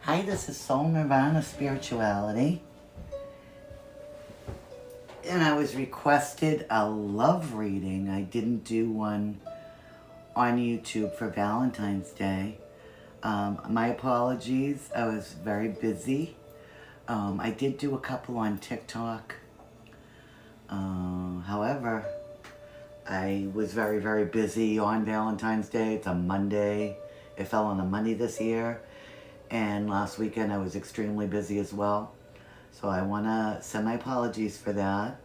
Hi, this is Soul Nirvana Spirituality. And I was requested a love reading. I didn't do one on YouTube for Valentine's Day. My apologies. I was very busy. I did do a couple on TikTok. However, I was very, very busy on Valentine's Day. It's a Monday. It fell on a Monday this year. And last weekend I was extremely busy as well. So I want to send my apologies for that.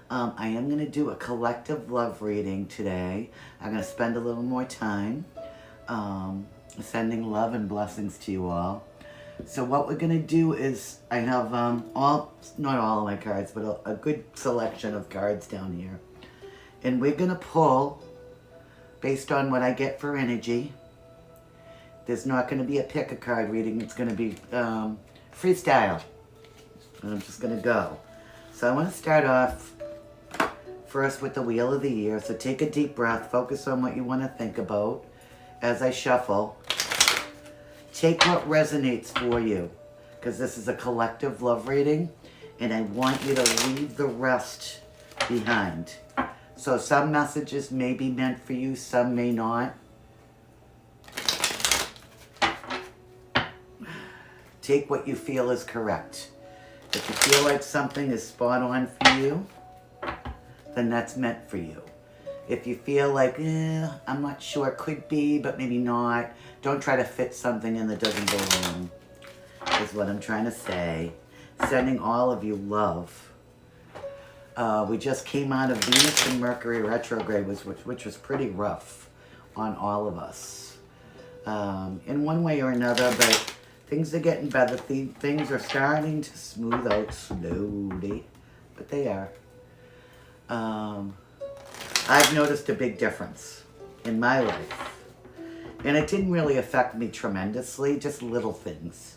I am going to do a collective love reading today. I'm going to spend a little more time sending love and blessings to you all. So what we're going to do is, I have not all of my cards, but a good selection of cards down here. And we're going to pull based on what I get for energy. There's not going to be a pick a card reading. It's going to be freestyle. And I'm just going to go. So I want to start off first with the Wheel of the Year. So take a deep breath. Focus on what you want to think about as I shuffle. Take what resonates for you, because this is a collective love reading, and I want you to leave the rest behind. So some messages may be meant for you, some may not. Take what you feel is correct. If you feel like something is spot on for you, then that's meant for you. If you feel like, I'm not sure, it could be, but maybe not, don't try to fit something in that doesn't belong, is what I'm trying to say. Sending all of you love. We just came out of Venus and Mercury retrograde, which was pretty rough on all of us. In one way or another, but things are getting better. Things are starting to smooth out slowly, but they are. I've noticed a big difference in my life. And it didn't really affect me tremendously, just little things.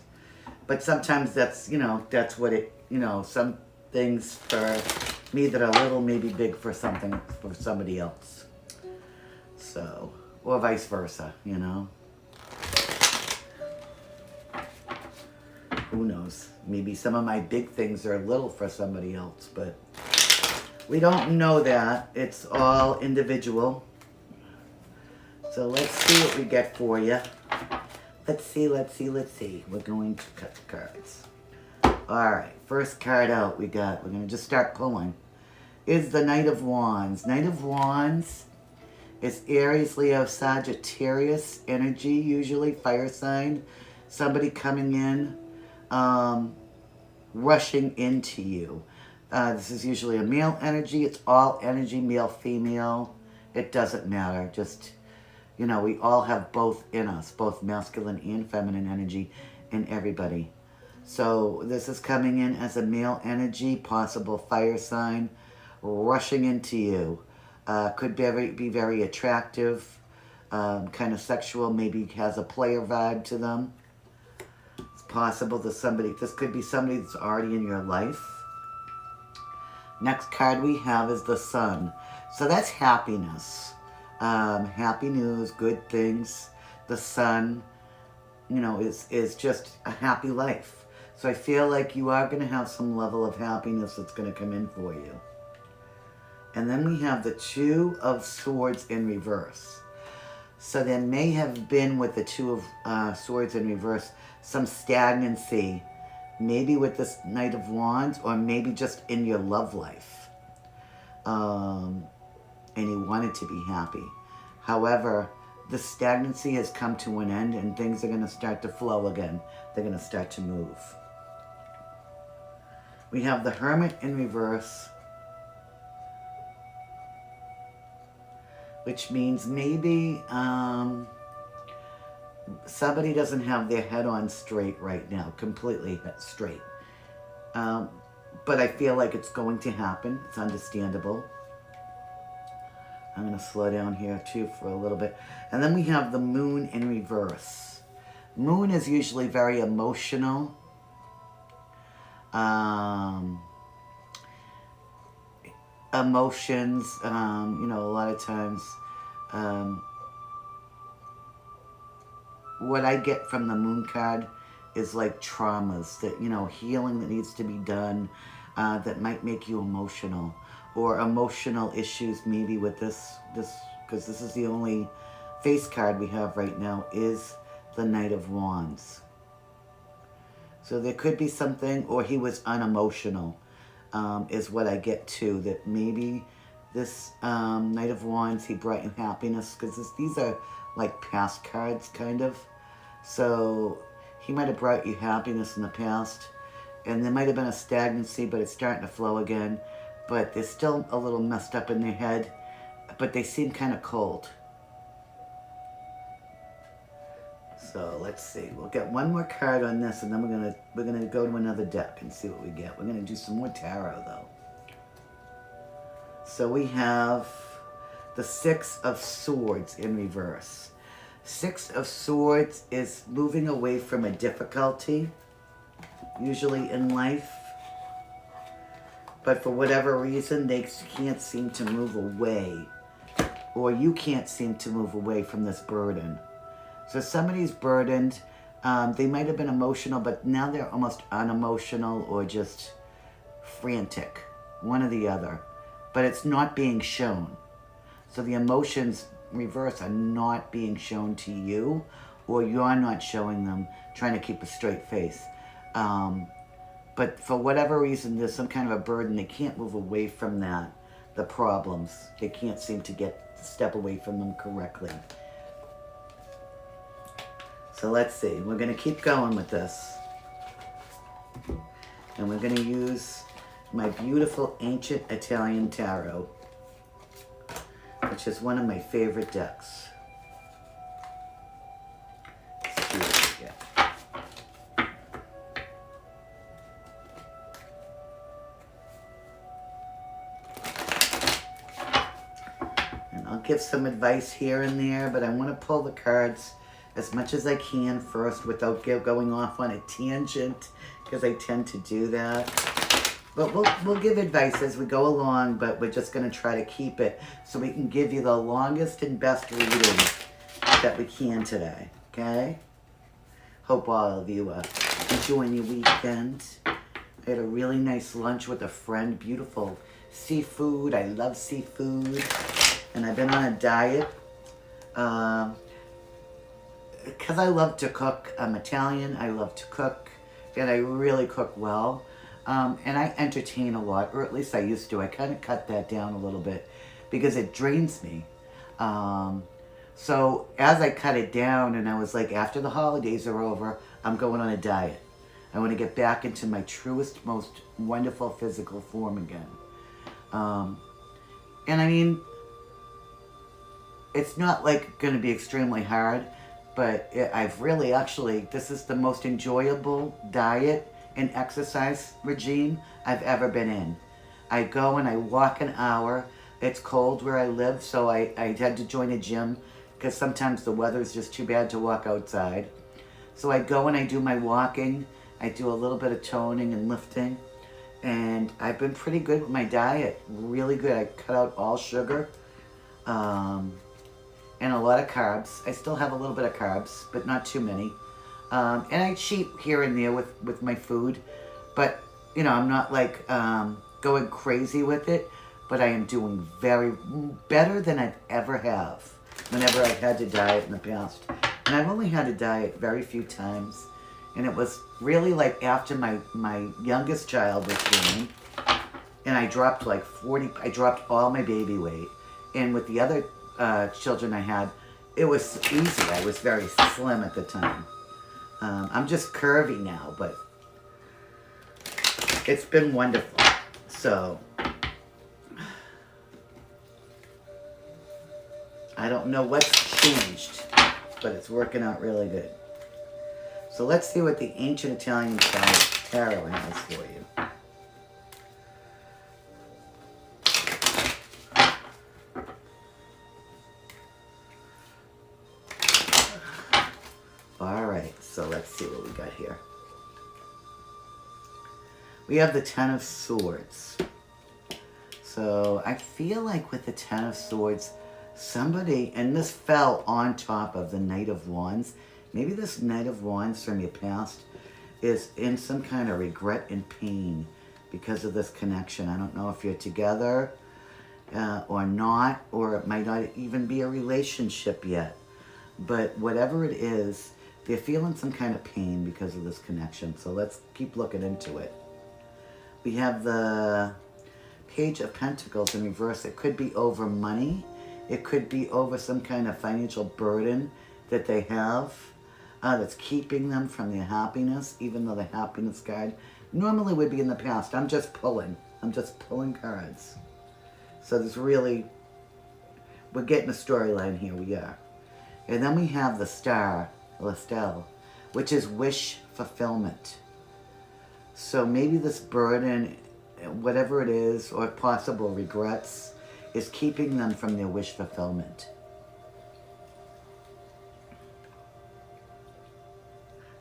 But sometimes that's, that's what it, some things for me that are little may be big for somebody else. So, or vice versa, Who knows? Maybe some of my big things are little for somebody else, but we don't know that. It's all individual. So let's see what we get for you. Let's see. We're going to cut the cards. All right, first card out we're going to just start pulling, is the Knight of Wands. Knight of Wands is Aries, Leo, Sagittarius energy, usually fire sign. Somebody coming in, rushing into you. This is usually a male energy. It's all energy, male, female. It doesn't matter. Just, we all have both in us, both masculine and feminine energy in everybody. So this is coming in as a male energy, possible fire sign, rushing into you. Could be very attractive, kind of sexual, maybe has a player vibe to them. It's possible that this could be somebody that's already in your life. Next card we have is the Sun. So that's happiness. Happy news, good things. The Sun, is just a happy life. So I feel like you are going to have some level of happiness that's going to come in for you. And then we have the Two of Swords in reverse. So there may have been with the Two of Swords in reverse some stagnancy, maybe with this Knight of Wands, or maybe just in your love life. And you wanted to be happy. However, the stagnancy has come to an end and things are going to start to flow again. They're going to start to move. We have the Hermit in reverse, which means maybe somebody doesn't have their head on straight right now, completely straight. But I feel like it's going to happen. It's understandable. I'm going to slow down here too for a little bit. And then we have the Moon in reverse. Moon is usually very emotional. Emotions, a lot of times. What I get from the Moon card is like traumas that, you know, healing that needs to be done, that might make you emotional, or emotional issues maybe with this, because this is the only face card we have right now, is the Knight of Wands. So there could be something, or he was unemotional, is what I get to, that maybe this Knight of Wands, he brought you happiness, because these are like past cards, kind of. So he might have brought you happiness in the past, and there might have been a stagnancy, but it's starting to flow again. But they're still a little messed up in their head, but they seem kind of cold. So let's see. We'll get one more card on this, and then we're gonna go to another deck and see what we get. We're gonna do some more tarot though. So we have the Six of Swords in reverse. Six of Swords is moving away from a difficulty, usually in life. But for whatever reason, they can't seem to move away. Or you can't seem to move away from this burden. So somebody's burdened. They might have been emotional, but now they're almost unemotional or just frantic. One or the other. But it's not being shown. So the emotions reverse are not being shown to you, or you're not showing them, trying to keep a straight face. But for whatever reason, there's some kind of a burden. They can't move away from that, the problems. They can't seem to step away from them correctly. So let's see. We're going to keep going with this. And we're going to use my beautiful ancient Italian tarot, which is one of my favorite decks. Let's see what we get. And I'll give some advice here and there, but I want to pull the cards as much as I can first without going off on a tangent, because I tend to do that. But we'll give advice as we go along, but we're just going to try to keep it so we can give you the longest and best reading that we can today, okay? Hope all of you are enjoying your weekend. I had a really nice lunch with a friend, beautiful seafood. I love seafood, and I've been on a diet. Because I love to cook. I'm Italian, I love to cook, and I really cook well. And I entertain a lot, or at least I used to. I kind of cut that down a little bit because it drains me. So as I cut it down, and I was like, after the holidays are over, I'm going on a diet. I want to get back into my truest, most wonderful physical form again. And I mean, it's not like going to be extremely hard, but I've really actually, this is the most enjoyable diet and exercise regime I've ever been in. I go and I walk an hour. It's cold where I live, so I had to join a gym because sometimes the weather is just too bad to walk outside. So I go and I do my walking. I do a little bit of toning and lifting, and I've been pretty good with my diet, really good. I cut out all sugar and a lot of carbs. I still have a little bit of carbs, but not too many. And I cheat here and there with my food, but you know, I'm not like going crazy with it, but I am doing better than I've ever have whenever I've had to diet in the past. And I've only had to diet very few times, and it was really like after my youngest child was born, and I dropped like 40, I dropped all my baby weight, and with the other children I had, it was easy. I was very slim at the time. I'm just curvy now, but it's been wonderful. So, I don't know what's changed, but it's working out really good. So let's see what the ancient Italian tarot has for you. So let's see what we got here. We have the Ten of Swords. So I feel like with the Ten of Swords, somebody, and this fell on top of the Knight of Wands. Maybe this Knight of Wands from your past is in some kind of regret and pain because of this connection. I don't know if you're together or not, or it might not even be a relationship yet. But whatever it is, they're feeling some kind of pain because of this connection. So let's keep looking into it. We have the Page of Pentacles in reverse. It could be over money. It could be over some kind of financial burden that they have that's keeping them from their happiness, even though the happiness card normally would be in the past. I'm just pulling cards. So there's really, we're getting a storyline here, we are. And then we have the Star, L'Estelle, which is wish fulfillment. So maybe this burden, whatever it is, or possible regrets, is keeping them from their wish fulfillment.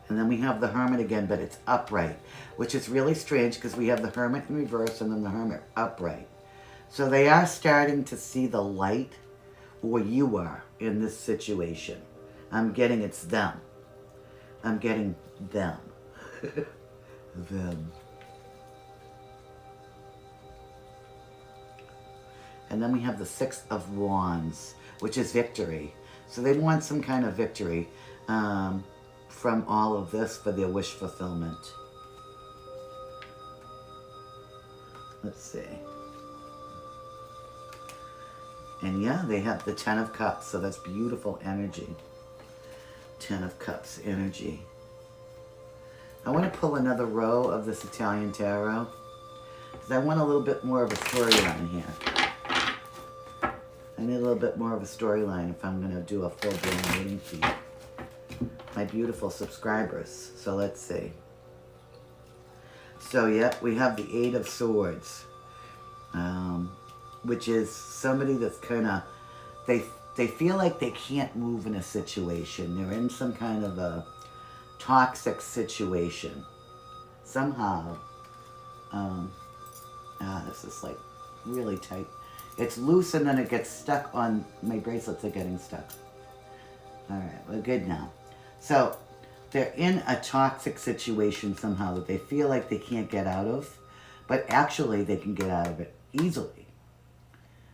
And then we have the Hermit again, but it's upright, which is really strange because we have the Hermit in reverse and then the Hermit upright. So they are starting to see the light, or you are, in this situation. I'm getting it's them. I'm getting them. Them. And then we have the Six of Wands, which is victory. So they want some kind of victory from all of this for their wish fulfillment. Let's see. And yeah, they have the Ten of Cups, so that's beautiful energy. Ten of Cups energy. I want to pull another row of this Italian tarot because I want a little bit more of a storyline here. I need a little bit more of a storyline if I'm going to do a full-blown reading for you, my beautiful subscribers. So let's see. So yeah, we have the Eight of Swords, which is somebody that's kind of, they feel like they can't move in a situation. They're in some kind of a toxic situation. Somehow, this is like really tight. It's loose and then it gets stuck on, my bracelets are getting stuck. All right, we're good now. So they're in a toxic situation somehow that they feel like they can't get out of, but actually they can get out of it easily.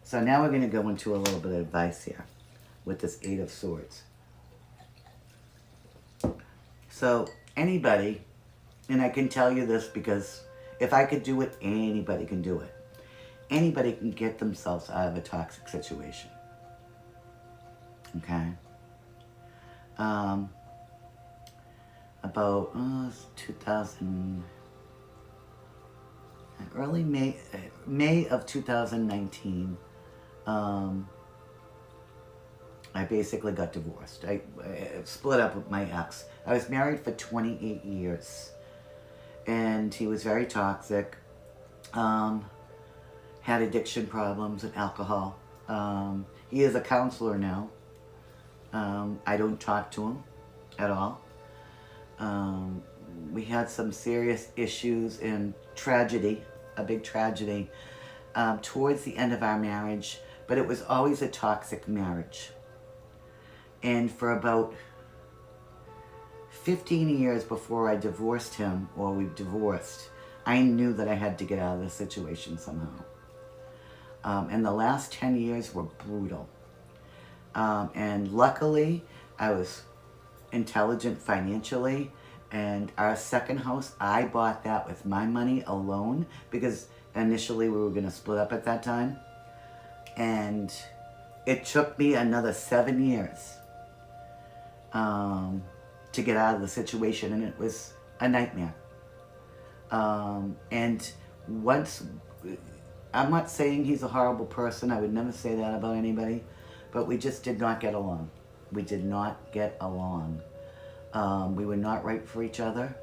So now we're going to go into a little bit of advice here with this Eight of Swords. So anybody, and I can tell you this because if I could do it, anybody can do it. Anybody can get themselves out of a toxic situation. Okay? About 2000, early May of 2019, I basically got divorced. I split up with my ex. I was married for 28 years. And he was very toxic. Had addiction problems and alcohol. He is a counselor now. I don't talk to him at all. We had some serious issues and tragedy, a big tragedy, towards the end of our marriage, but it was always a toxic marriage. And for about 15 years before I divorced him, or we divorced, I knew that I had to get out of the situation somehow. And the last 10 years were brutal. And luckily, I was intelligent financially, and our second house, I bought that with my money alone, because initially we were going to split up at that time. And it took me another 7 years to get out of the situation, and it was a nightmare. And once, I'm not saying he's a horrible person, I would never say that about anybody, but we just did not get along. We did not get along. We were not right for each other.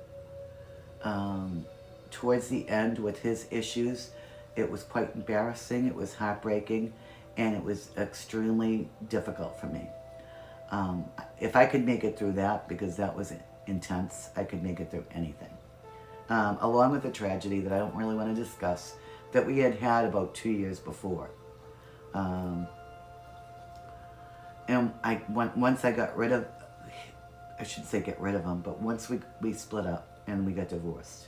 Towards the end, with his issues, it was quite embarrassing, it was heartbreaking, and it was extremely difficult for me. If I could make it through that, because that was intense, I could make it through anything. Along with the tragedy that I don't really want to discuss, that we had had about 2 years before. And once I got rid of, I should say get rid of him, but once we split up, and we got divorced.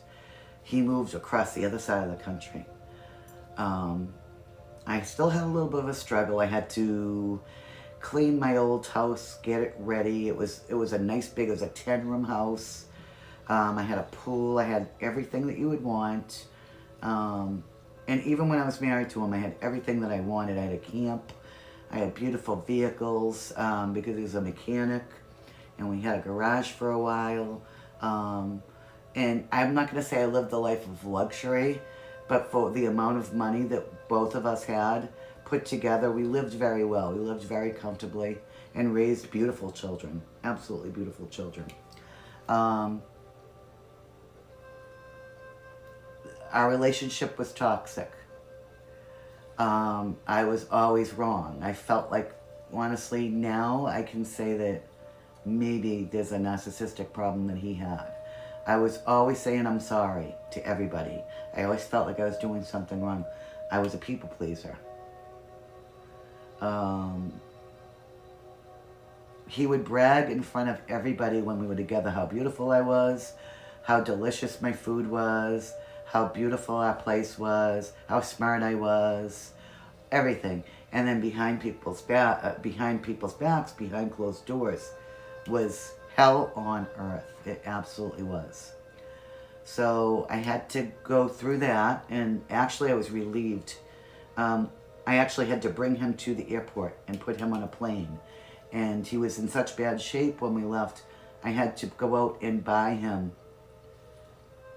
He moved across the other side of the country. I still had a little bit of a struggle. I had to clean my old house, get it ready. It was a nice big, it was a 10-room house. I had a pool. I had everything that you would want. And even when I was married to him, I had everything that I wanted. I had a camp. I had beautiful vehicles because he was a mechanic. And we had a garage for a while. And I'm not going to say I lived the life of luxury, but for the amount of money that both of us had put together, we lived very well. We lived very comfortably and raised beautiful children. Absolutely beautiful children. Our relationship was toxic. I was always wrong. I felt like, honestly, now I can say that maybe there's a narcissistic problem that he had. I was always saying I'm sorry to everybody. I always felt like I was doing something wrong. I was a people pleaser. He would brag in front of everybody when we were together how beautiful I was, how delicious my food was, how beautiful our place was, how smart I was, everything. And then behind people's backs, behind closed doors, was hell on earth. It absolutely was. So I had to go through that, and actually I was relieved. I actually had to bring him to the airport and put him on a plane. And he was in such bad shape when we left, I had to go out and buy him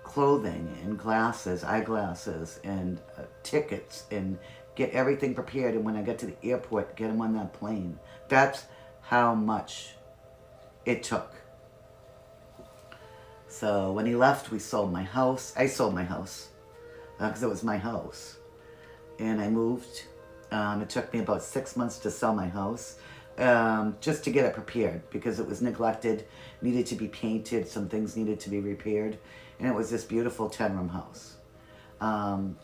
clothing and glasses, eyeglasses, and tickets, and get everything prepared. And when I got to the airport, get him on that plane. That's how much it took. So when he left, we sold my house. I sold my house because it was my house. And I moved. It took me about 6 months to sell my house, just to get it prepared because it was neglected, needed to be painted, some things needed to be repaired. And it was this beautiful 10-room house.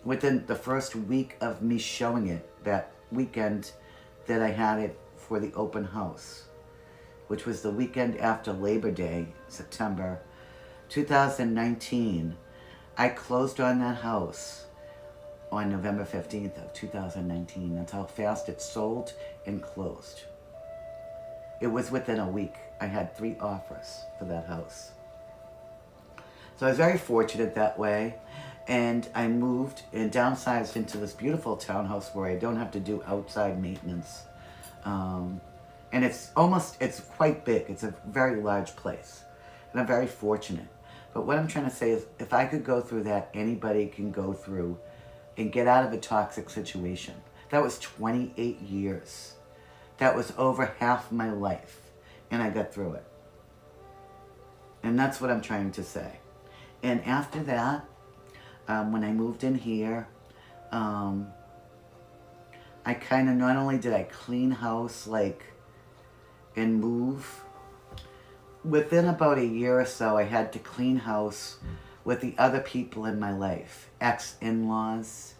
Within the first week of me showing it, that weekend that I had it for the open house, which was the weekend after Labor Day, September 2019, I closed on that house on November 15th of 2019. That's how fast it sold and closed. It was within a week. I had 3 offers for that house. So I was very fortunate that way. And I moved and downsized into this beautiful townhouse where I don't have to do outside maintenance. And it's quite big. It's a very large place. And I'm very fortunate. But what I'm trying to say is, if I could go through that, anybody can go through and get out of a toxic situation. That was 28 years. That was over half my life. And I got through it. And that's what I'm trying to say. And after that, when I moved in here, I kind of, not only did I clean house, and move, within about a year or so, I had to clean house with the other people in my life. Ex-in-laws,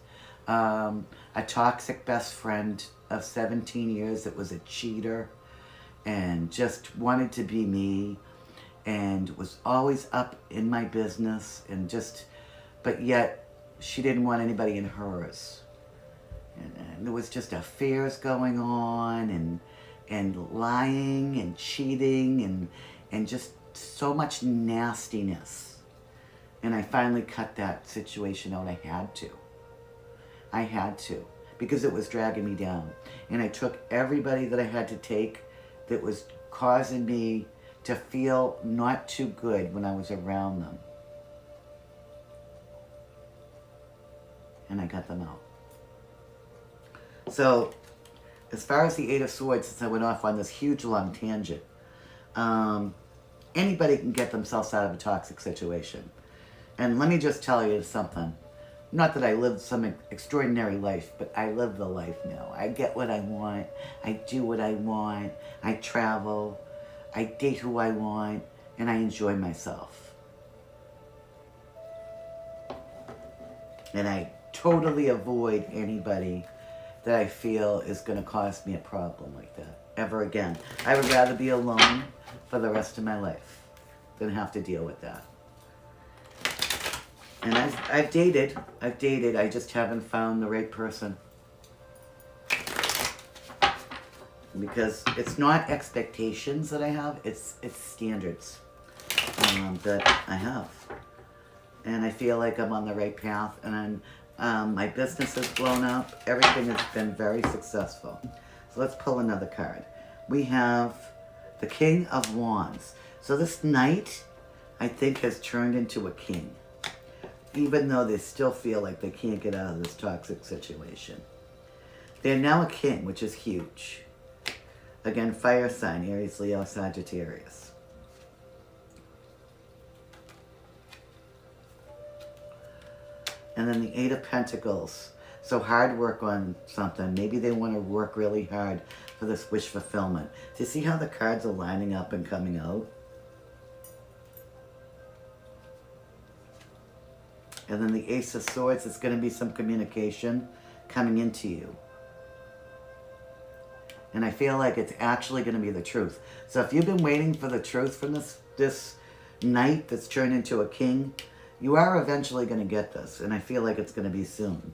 a toxic best friend of 17 years that was a cheater and just wanted to be me and was always up in my business and but yet she didn't want anybody in hers. And there was just affairs going on and lying and cheating and just so much nastiness. And I finally cut that situation out. I had to because it was dragging me down. And I took everybody that I had to take that was causing me to feel not too good when I was around them. And I got them out. So, as far as the Eight of Swords, since I went off on this huge long tangent, anybody can get themselves out of a toxic situation. And let me just tell you something. Not that I lived some extraordinary life, but I live the life now. I get what I want. I do what I want. I travel. I date who I want. And I enjoy myself. And I totally avoid anybody that I feel is going to cause me a problem like that ever again. I would rather be alone for the rest of my life than have to deal with that. And I've dated. I just haven't found the right person. Because it's not expectations that I have, it's standards that I have. And I feel like I'm on the right path, and my business has blown up. Everything has been very successful. So let's pull another card. We have the King of Wands. So this knight, I think, has turned into a king, even though they still feel like they can't get out of this toxic situation. They're now a king, which is huge. Again, fire sign, Aries, Leo, Sagittarius. And then the Eight of Pentacles. So hard work on something. Maybe they want to work really hard for this wish fulfillment. Do you see how the cards are lining up and coming out? And then the Ace of Swords, it's going to be some communication coming into you. And I feel like it's actually going to be the truth. So if you've been waiting for the truth from this knight that's turned into a king, you are eventually going to get this. And I feel like it's going to be soon.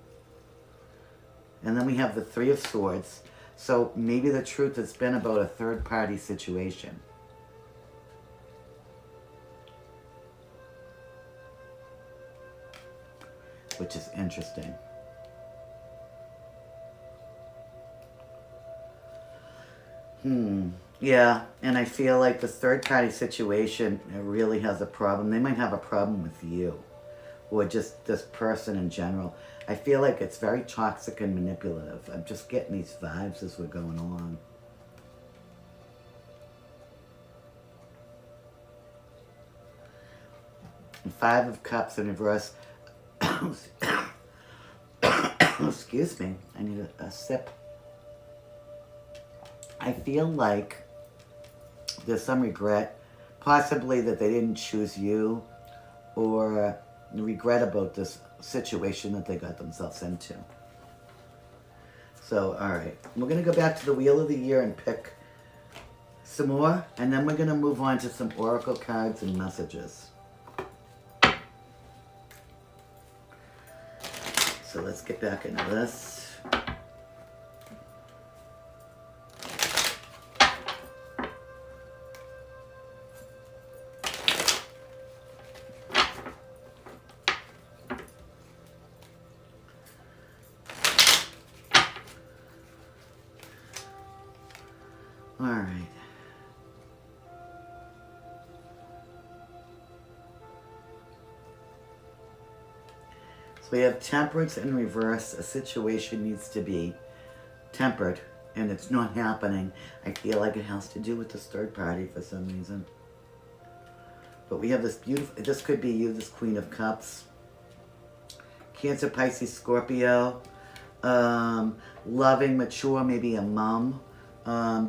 And then we have the Three of Swords. So maybe the truth has been about a third-party situation. Which is interesting. Yeah, and I feel like this third-party situation really has a problem. They might have a problem with you, or just this person in general. I feel like it's very toxic and manipulative. I'm just getting these vibes as we're going along. And Five of Cups in reverse. Excuse me, I need a sip. I feel like there's some regret, possibly that they didn't choose you, or regret about this situation that they got themselves into. So, all right, we're going to go back to the Wheel of the Year and pick some more, and then we're going to move on to some oracle cards and messages. So let's get back into this. All right. So we have temperance in reverse. A situation needs to be tempered, and it's not happening. I feel like it has to do with this third party for some reason. But we have this beautiful, this could be you, this Queen of Cups. Cancer, Pisces, Scorpio. Loving, mature, maybe a mom.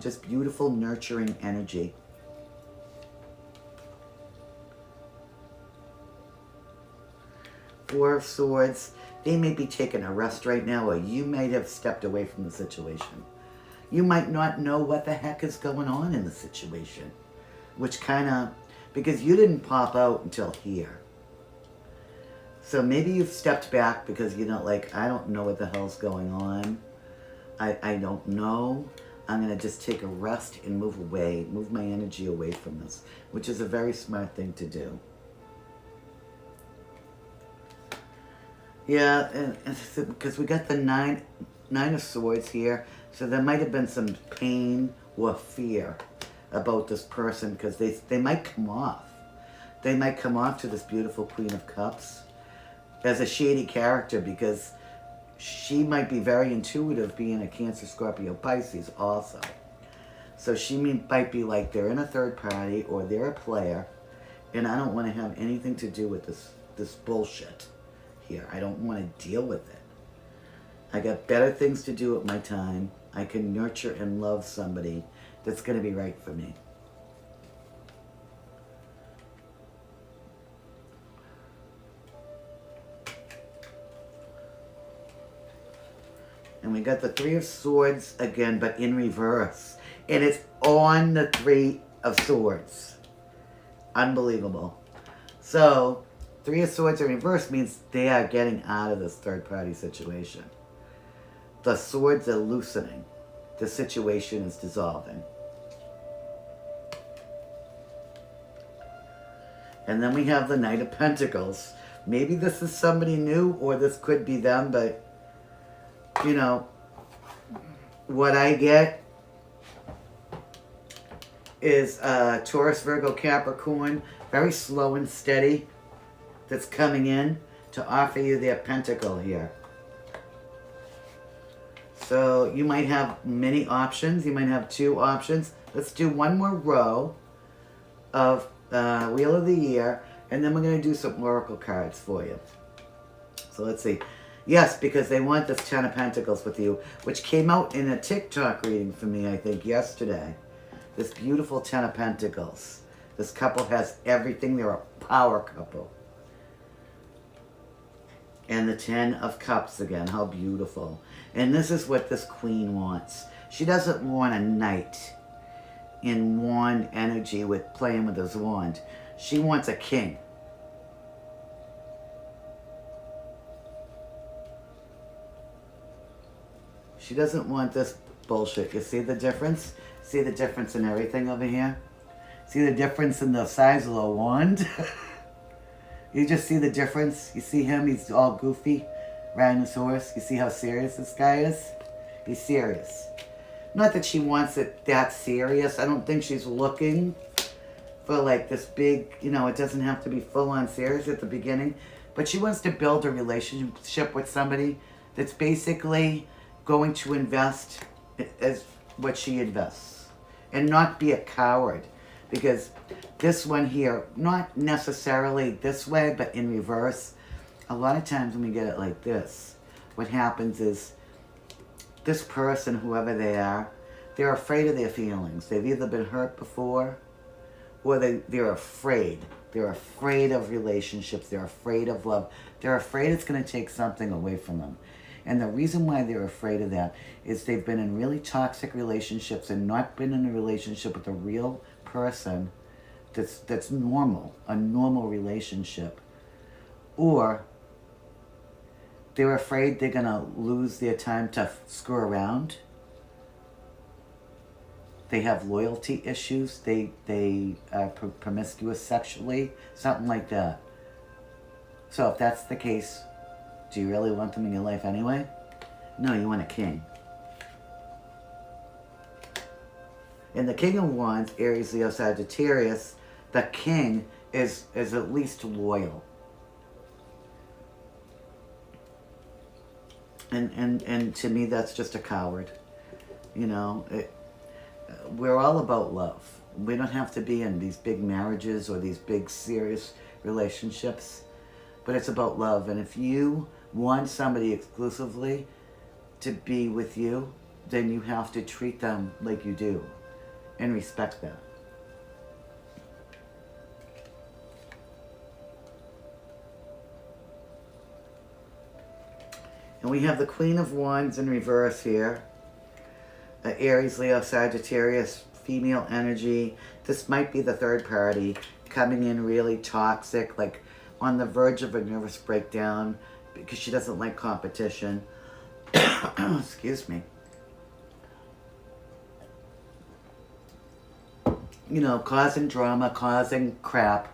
Just beautiful, nurturing energy. Four of Swords. They may be taking a rest right now, or you might have stepped away from the situation. You might not know what the heck is going on in the situation. Which kind of, because you didn't pop out until here. So maybe you've stepped back because you know, like, I don't know what the hell's going on. I don't know. I'm going to just take a rest and move away, move my energy away from this, which is a very smart thing to do. Yeah, and because we got the nine of Swords here, so there might have been some pain or fear about this person, because they might come off. They might come off to this beautiful Queen of Cups as a shady character, because she might be very intuitive, being a Cancer, Scorpio, Pisces also. So she might be like they're in a third party, or they're a player, and I don't want to have anything to do with this bullshit here. I don't want to deal with it. I got better things to do with my time. I can nurture and love somebody that's going to be right for me. And we got the Three of Swords again, but in reverse. And it's on the Three of Swords. Unbelievable. So, Three of Swords in reverse means they are getting out of this third-party situation. The swords are loosening. The situation is dissolving. And then we have the Knight of Pentacles. Maybe this is somebody new, or this could be them, but, you know, what I get is Taurus, Virgo, Capricorn, very slow and steady, that's coming in to offer you their pentacle here. So you might have many options. You might have 2 options. Let's do one more row of Wheel of the Year, and then we're going to do some Oracle cards for you. So let's see. Yes, because they want this 10 of Pentacles with you, which came out in a TikTok reading for me, I think, yesterday. This beautiful 10 of Pentacles. This couple has everything. They're a power couple. And the 10 of Cups again. How beautiful. And this is what this queen wants. She doesn't want a knight in wand energy with playing with his wand. She wants a king. She doesn't want this bullshit. You see the difference? See the difference in everything over here? See the difference in the size of the wand? You just see the difference? You see him? He's all goofy, riding his horse. You see how serious this guy is? He's serious. Not that she wants it that serious. I don't think she's looking for like this big, you know, it doesn't have to be full on serious at the beginning. But she wants to build a relationship with somebody that's basically going to invest as what she invests. And not be a coward. Because this one here, not necessarily this way, but in reverse, a lot of times when we get it like this, what happens is this person, whoever they are, they're afraid of their feelings. They've either been hurt before, or they're afraid. They're afraid of relationships. They're afraid of love. They're afraid it's going to take something away from them. And the reason why they're afraid of that is they've been in really toxic relationships and not been in a relationship with a real person that's normal, a normal relationship. Or they're afraid they're going to lose their time to screw around. They have loyalty issues. They are promiscuous sexually, something like that. So if that's the case, do you really want them in your life anyway? No, you want a king. In the King of Wands, Aries, Leo, Sagittarius, the king is at least loyal. And to me, that's just a coward. You know, we're all about love. We don't have to be in these big marriages or these big serious relationships, but it's about love. And if you want somebody exclusively to be with you, then you have to treat them like you do and respect that. And we have the Queen of Wands in reverse here. Aries, Leo, Sagittarius, female energy. This might be the third party coming in really toxic, like on the verge of a nervous breakdown because she doesn't like competition. Excuse me. You know, causing drama, causing crap.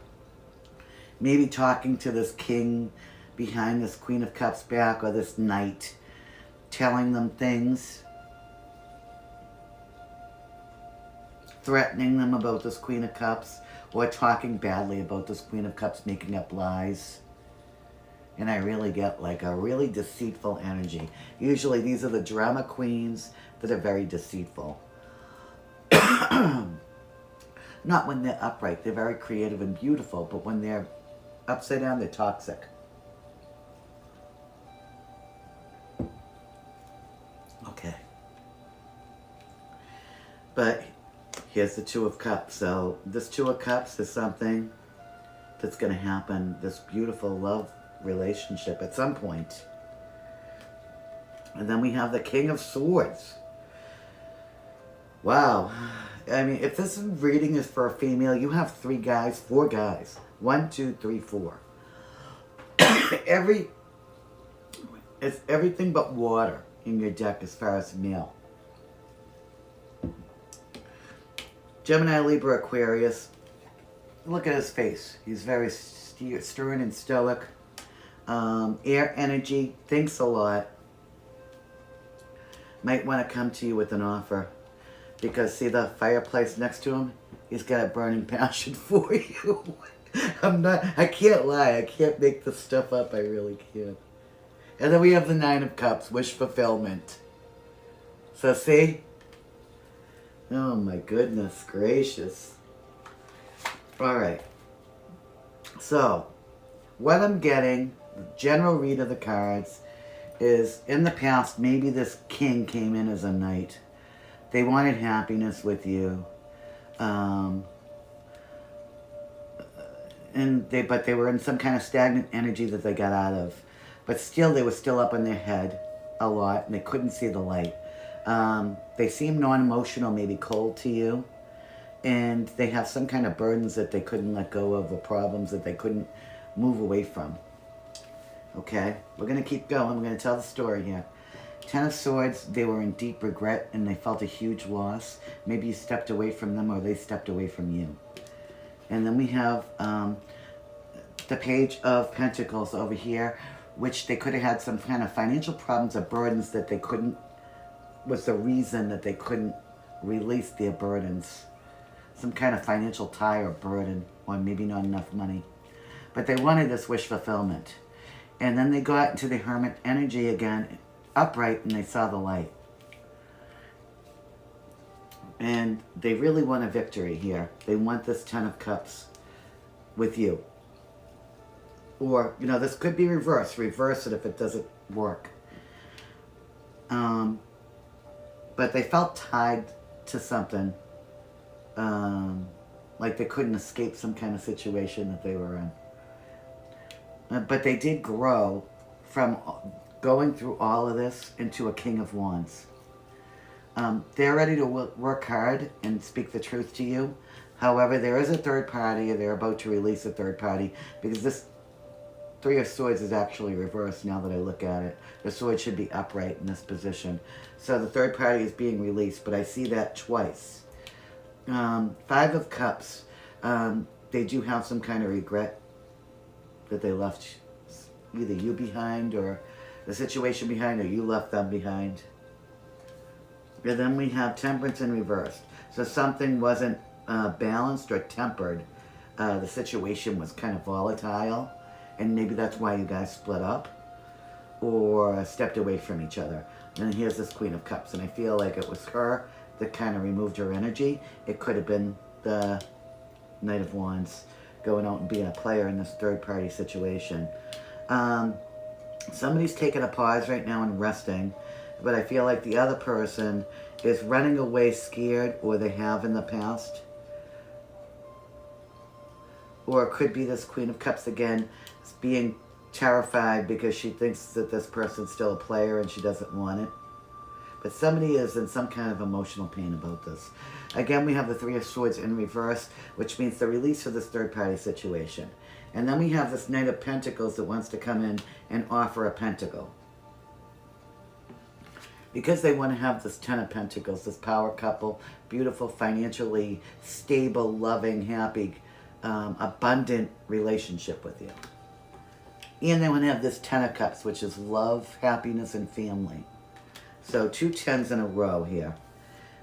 Maybe talking to this king behind this Queen of Cups back, or this knight, telling them things, threatening them about this Queen of Cups, or talking badly about this Queen of Cups, making up lies. And I really get like a really deceitful energy. Usually these are the drama queens that are very deceitful. Not when they're upright. They're very creative and beautiful, but when they're upside down, they're toxic. Okay. But here's the Two of Cups. So this Two of Cups is something that's going to happen, this beautiful love relationship at some point. And then we have the King of Swords. Wow. I mean, if this reading is for a female, you have 4 guys. 1, 2, 3, 4. every it's everything but water in your deck as far as male. Gemini, Libra, Aquarius. Look at his face. He's very stern and stoic. Air energy, thinks a lot. Might want to come to you with an offer. Because see the fireplace next to him? He's got a burning passion for you. I can't lie. I can't make this stuff up. I really can't. And then we have the Nine of Cups, wish fulfillment. So see? Oh my goodness gracious. Alright. So, what I'm getting, the general read of the cards, is in the past, maybe this king came in as a knight. They wanted happiness with you. But they were in some kind of stagnant energy that they got out of. But still, they were still up in their head a lot, and they couldn't see the light. They seem non-emotional, maybe cold to you. And they have some kind of burdens that they couldn't let go of, or problems that they couldn't move away from. Okay, we're going to keep going. We're going to tell the story here. Ten of Swords, they were in deep regret and they felt a huge loss. Maybe you stepped away from them or they stepped away from you. And then we have the Page of Pentacles over here, which they could have had some kind of financial problems or burdens that they couldn't, was the reason that they couldn't release their burdens. Some kind of financial tie or burden, or maybe not enough money. But they wanted this wish fulfillment. And then they got into the Hermit energy again, upright, and they saw the light. And they really want a victory here. They want this Ten of Cups with you. Or, you know, this could be reversed. Reverse it if it doesn't work. But they felt tied to something. Like they couldn't escape some kind of situation that they were in. But they did grow from going through all of this into a King of Wands. They're ready to work hard and speak the truth to you. However, there is a third party, and they're about to release a third party, because this Three of Swords is actually reversed now that I look at it. The sword should be upright in this position. So the third party is being released, but I see that twice. Five of Cups. They do have some kind of regret that they left either you behind or the situation behind, or you left them behind. And then we have Temperance in reversed. So something wasn't balanced or tempered. The situation was kind of volatile, and maybe that's why you guys split up or stepped away from each other. And here's this Queen of Cups, and I feel like it was her that kind of removed her energy. It could have been the Knight of Wands going out and being a player in this third-party situation. Somebody's taking a pause right now and resting, but I feel like the other person is running away scared, or they have in the past. Or it could be this Queen of Cups again, being terrified because she thinks that this person's still a player and she doesn't want it. But somebody is in some kind of emotional pain about this. Again, we have the Three of Swords in reverse, which means the release of this third-party situation. And then we have this Knight of Pentacles that wants to come in and offer a pentacle. Because they want to have this Ten of Pentacles, this power couple, beautiful, financially stable, loving, happy, abundant relationship with you. And they want to have this Ten of Cups, which is love, happiness, and family. So 2 tens in a row here.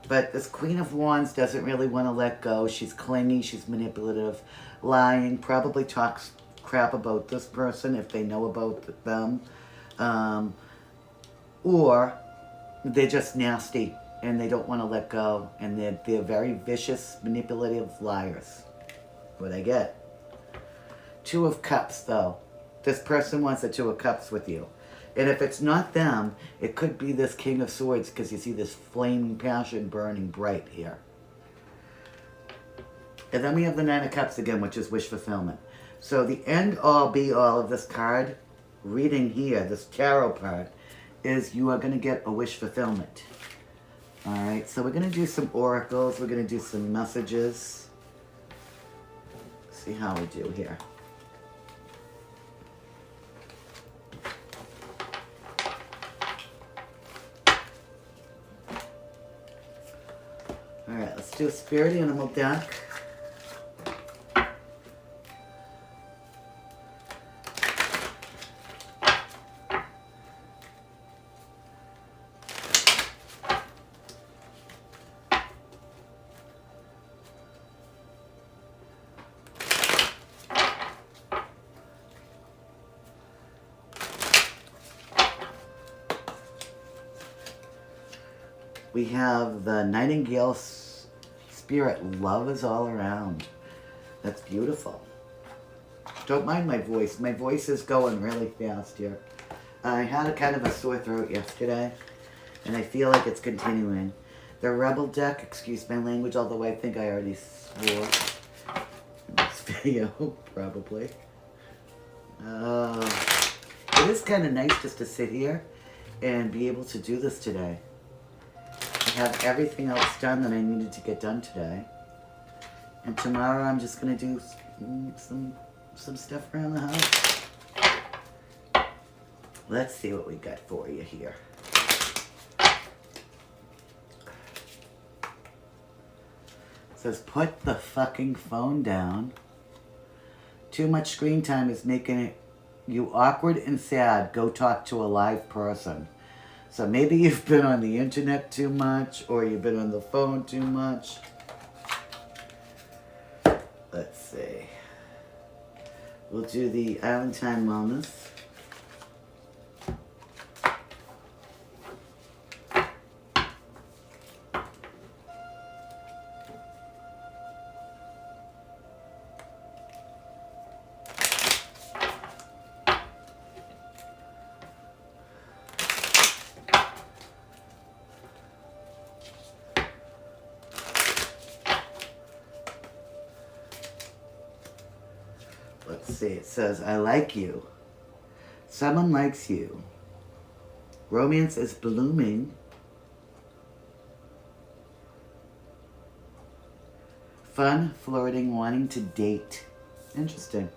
But this Queen of Wands doesn't really want to let go. She's clingy, she's manipulative, lying, probably talks crap about this person if they know about them. Or they're just nasty and they don't want to let go. And they're very vicious, manipulative liars. What I get. 2 of Cups, though. This person wants a 2 of Cups with you. And if it's not them, it could be this King of Swords, because you see this flaming passion burning bright here. And then we have the Nine of Cups again, which is wish fulfillment. So the end all be all of this card reading here, this tarot card, is you are going to get a wish fulfillment. Alright, so we're going to do some oracles. We're going to do some messages. See how we do here. do a spirit animal deck. We have the Nightingale Spirit. Love is all around. That's beautiful. Don't mind my voice. My voice is going really fast here. I had a kind of a sore throat yesterday, and I feel like it's continuing. The Rebel deck, excuse my language, although I think I already swore in this video, probably. It is kind of nice just to sit here and be able to do this today. I have everything else done that I needed to get done today. And tomorrow I'm just going to do some stuff around the house. Let's see what we got for you here. It says, put the fucking phone down. Too much screen time is making you awkward and sad. Go talk to a live person. So maybe you've been on the internet too much, or you've been on the phone too much. Let's see. We'll do the Island Time Wellness. Let's see, it says, I like you. Someone likes you. Romance is blooming. Fun, flirting, wanting to date. Interesting.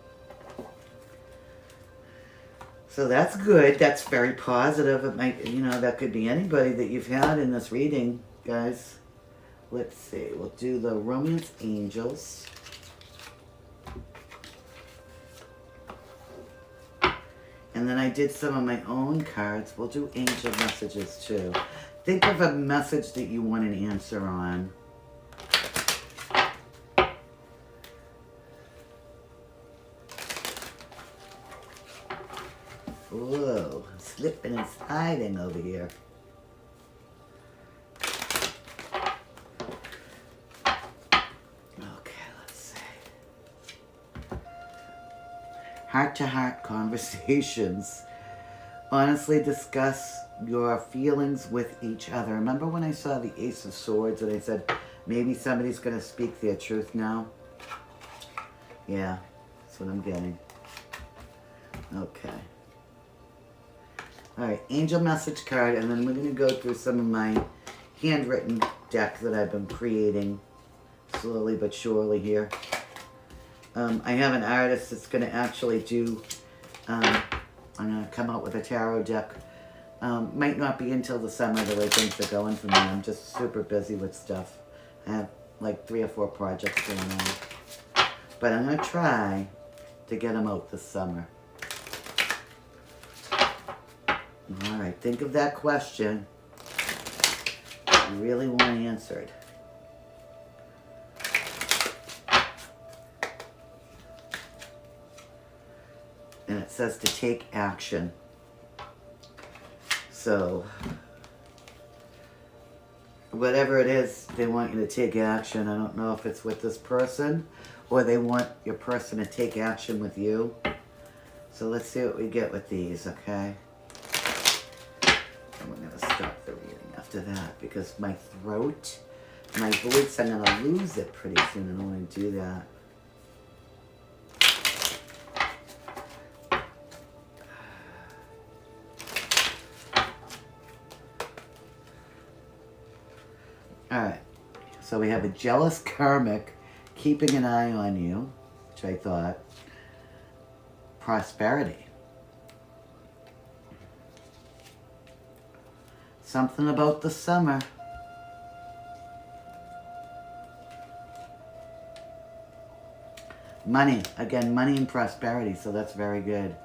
So that's good. That's very positive. It might, that could be anybody that you've had in this reading, guys. Let's see. We'll do the Romance Angels. And then I did some of my own cards. We'll do angel messages too. Think of a message that you want an answer on. Whoa, slipping and sliding over here. Okay, let's see. Heart-to-heart conversations. Honestly discuss your feelings with each other. Remember when I saw the Ace of Swords and I said, maybe somebody's going to speak their truth now? Yeah, that's what I'm getting. Okay. Alright, angel message card, and then we're going to go through some of my handwritten deck that I've been creating slowly but surely here. I have an artist that's going to actually do, I'm going to come out with a tarot deck. Might not be until the summer the way things are going for me. I'm just super busy with stuff. I have like 3 or 4 projects going on. But I'm going to try to get them out this summer. Alright, think of that question you really want answered. And it says to take action. So, whatever it is, they want you to take action. I don't know if it's with this person or they want your person to take action with you. So let's see what we get with these, okay? And we're going to stop the reading after that because my throat, my voice, I'm going to lose it pretty soon. I don't want to do that. Alright, so we have a jealous karmic keeping an eye on you, which I thought. Prosperity. Something about the summer. Money. Again, money and prosperity. So that's very good.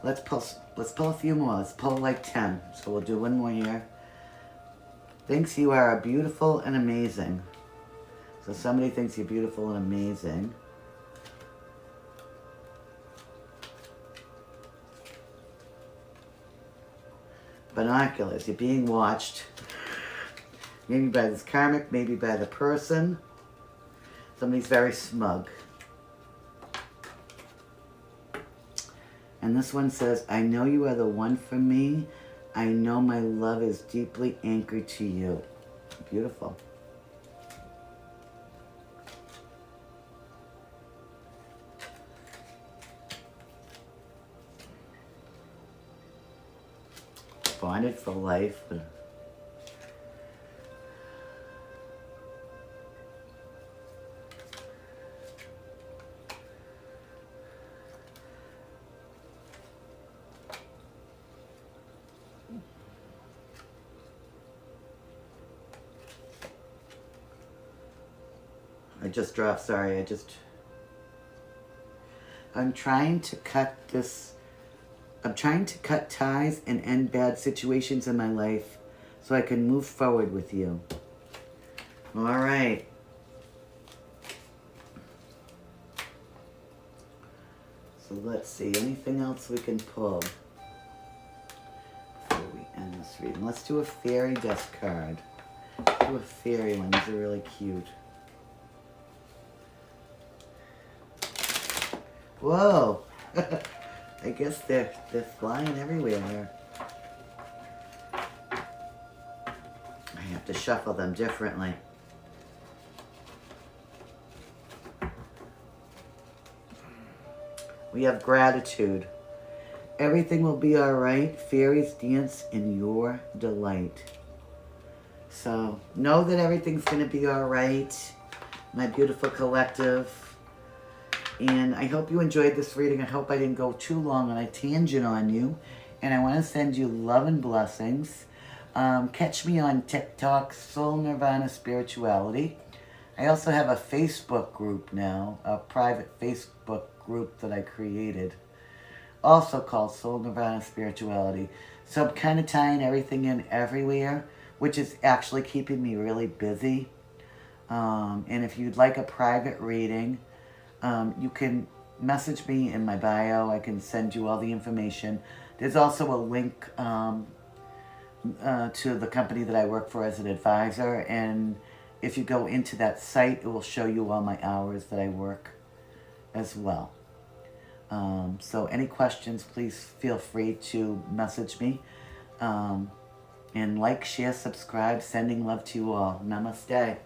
Let's pull a few more. Let's pull like 10. So we'll do one more here. Thinks you are beautiful and amazing. So somebody thinks you're beautiful and amazing. Binoculars. You're being watched. Maybe by this karmic, maybe by the person. Somebody's very smug. And this one says, I know you are the one for me. I know my love is deeply anchored to you. Beautiful. Bonded for life. I just dropped, sorry, I'm trying to cut ties and end bad situations in my life so I can move forward with you. All right. So let's see, anything else we can pull before we end this reading? Let's do a fairy dust card. Do a fairy one, these are really cute. Whoa! I guess they're flying everywhere here. I have to shuffle them differently. We have gratitude. Everything will be all right. Fairies dance in your delight. So know that everything's going to be all right, my beautiful collective. And I hope you enjoyed this reading. I hope I didn't go too long on a tangent on you. And I want to send you love and blessings. Catch me on TikTok, Soul Nirvana Spirituality. I also have a Facebook group now, a private Facebook group that I created, also called Soul Nirvana Spirituality. So I'm kind of tying everything in everywhere, which is actually keeping me really busy. And if you'd like a private reading, you can message me in my bio. I can send you all the information. There's also a link to the company that I work for as an advisor. And if you go into that site, it will show you all my hours that I work as well. So any questions, please feel free to message me. And like, share, subscribe. Sending love to you all. Namaste.